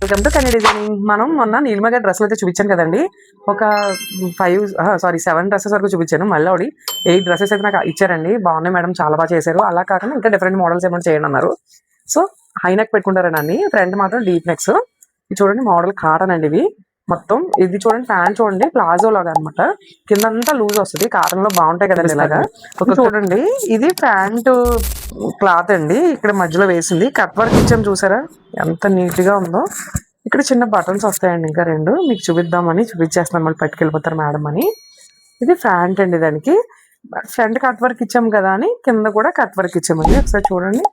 Welcome to Kanni designing. మనం మొన్న నీలిమ గారి డ్రెస్సులు అయితే చూపించాను కదండి. ఒక 7 డ్రెస్సెస్ వరకు చూపించాను. మళ్ళీ 8 డ్రెస్సెస్ అయితే నాకు ఇచ్చారండి. బాగున్నాయి మేడం, చాలా బాగా చేశారు. అలా కాకుండా ఇంకా డిఫరెంట్ మోడల్స్ ఏమైనా చేయండి అన్నారు. సో హై నెక్ పెట్టుకుంటారండి అన్ని, ఫ్రంట్ మాత్రం డీప్ నెక్స్. ఇది చూడండి మోడల్ కాటన్ అండి. ఇవి మొత్తం ఇది చూడండి, ప్యాంట్ చూడండి ప్లాజో లాగా అనమాట. కిందంతా లూజ్ వస్తుంది, కాటన్ లో బాగుంటాయి కదండి ఇలాగా. చూడండి ఇది ప్యాంట్ క్లాత్ అండి. ఇక్కడ మధ్యలో వేసింది కట్ వర్క్ ఇచ్చాము, చూసారా ఎంత నీట్ గా ఉందో. ఇక్కడ చిన్న బటన్స్ వస్తాయండి, ఇంకా 2 మీకు చూపిద్దామని చూపించేస్తున్నాను, మళ్ళీ పట్టుకెళ్ళిపోతారు మేడం అని. ఇది ప్యాంట్ అండి, దానికి ఫ్రంట్ కట్ వర్క్ ఇచ్చాము కదా అని కింద కూడా కట్ వర్క్ ఇచ్చామండి. ఒకసారి చూడండి,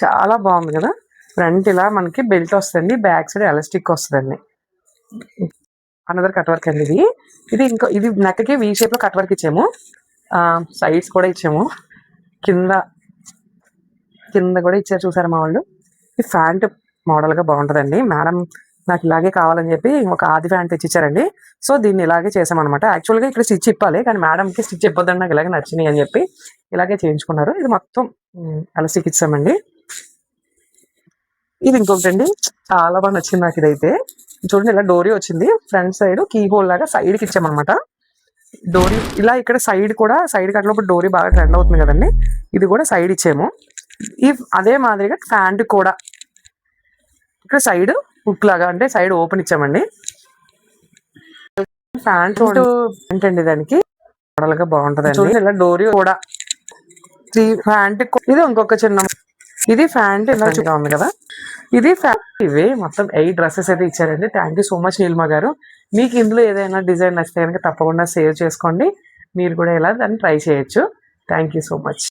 చాలా బాగుంది కదా. ఫ్రంట్ ఇలా మనకి బెల్ట్ వస్తుంది, బ్యాక్ సైడ్ ఎలాస్టిక్ వస్తుందండి. అనదర్ కట్ వర్క్ అండి ఇది. ఇది నెక్ కి వీ షేప్ లో కట్ వర్క్ ఇచ్చాము, సైడ్స్ కూడా ఇచ్చాము, కింద కూడా ఇచ్చారు చూసారు మా వాళ్ళు. ఈ ప్యాంట్ మోడల్ గా బాగుంటుందండి. మేడం నాకు ఇలాగే కావాలని చెప్పి ఒక ఆది ప్యాంట్ తెచ్చిచ్చారండి. సో దీన్ని ఇలాగే చేసామన్నమాట. యాక్చువల్గా ఇక్కడ స్టిచ్ ఇప్పాలి, కానీ మేడంకి స్టిచ్ ఇప్పొద్దండి, నాకు ఇలాగే నచ్చినాయి అని చెప్పి ఇలాగే చేయించుకున్నారు. ఇది మొత్తం ఎలాస్టిక్ ఇచ్చామండి. ఇది ఇంకొకటి అండి, చాలా బాగా నచ్చింది నాకు. ఇదైతే చూడండి, ఇలా డోరీ వచ్చింది, ఫ్రంట్ సైడ్ కీ హోల్ లాగా సైడ్కి ఇచ్చామన్నమాట. డోరీ ఇలా ఇక్కడ సైడ్ కూడా, సైడ్ కట్టినప్పుడు డోరీ బాగా ట్రెండ్ అవుతుంది కదండి. ఇది కూడా సైడ్ ఇచ్చాము. అదే మాదిరిగా ప్యాంట్ కూడా ఇక్కడ సైడ్ హుక్ లాగా, అంటే సైడ్ ఓపెన్ ఇచ్చామండి. ప్యాంట్ అండి, దానికి మోడల్ గా బాగుంటది. ఇలా డోరీ కూడా ప్యాంట్. ఇది ఇంకొక చిన్న, ఇది ప్యాంట్ ఇలా ఉంది కదా. ఇది ఇవే మొత్తం 8 డ్రెస్సెస్ అయితే ఇచ్చారండి. Thank you so much Neelima గారు. మీకు ఇందులో ఏదైనా డిజైన్ నచ్చితే కనుక తప్పకుండా సేవ్ చేసుకోండి. మీరు కూడా ఇలా దాన్ని ట్రై చేయొచ్చు. Thank you so much.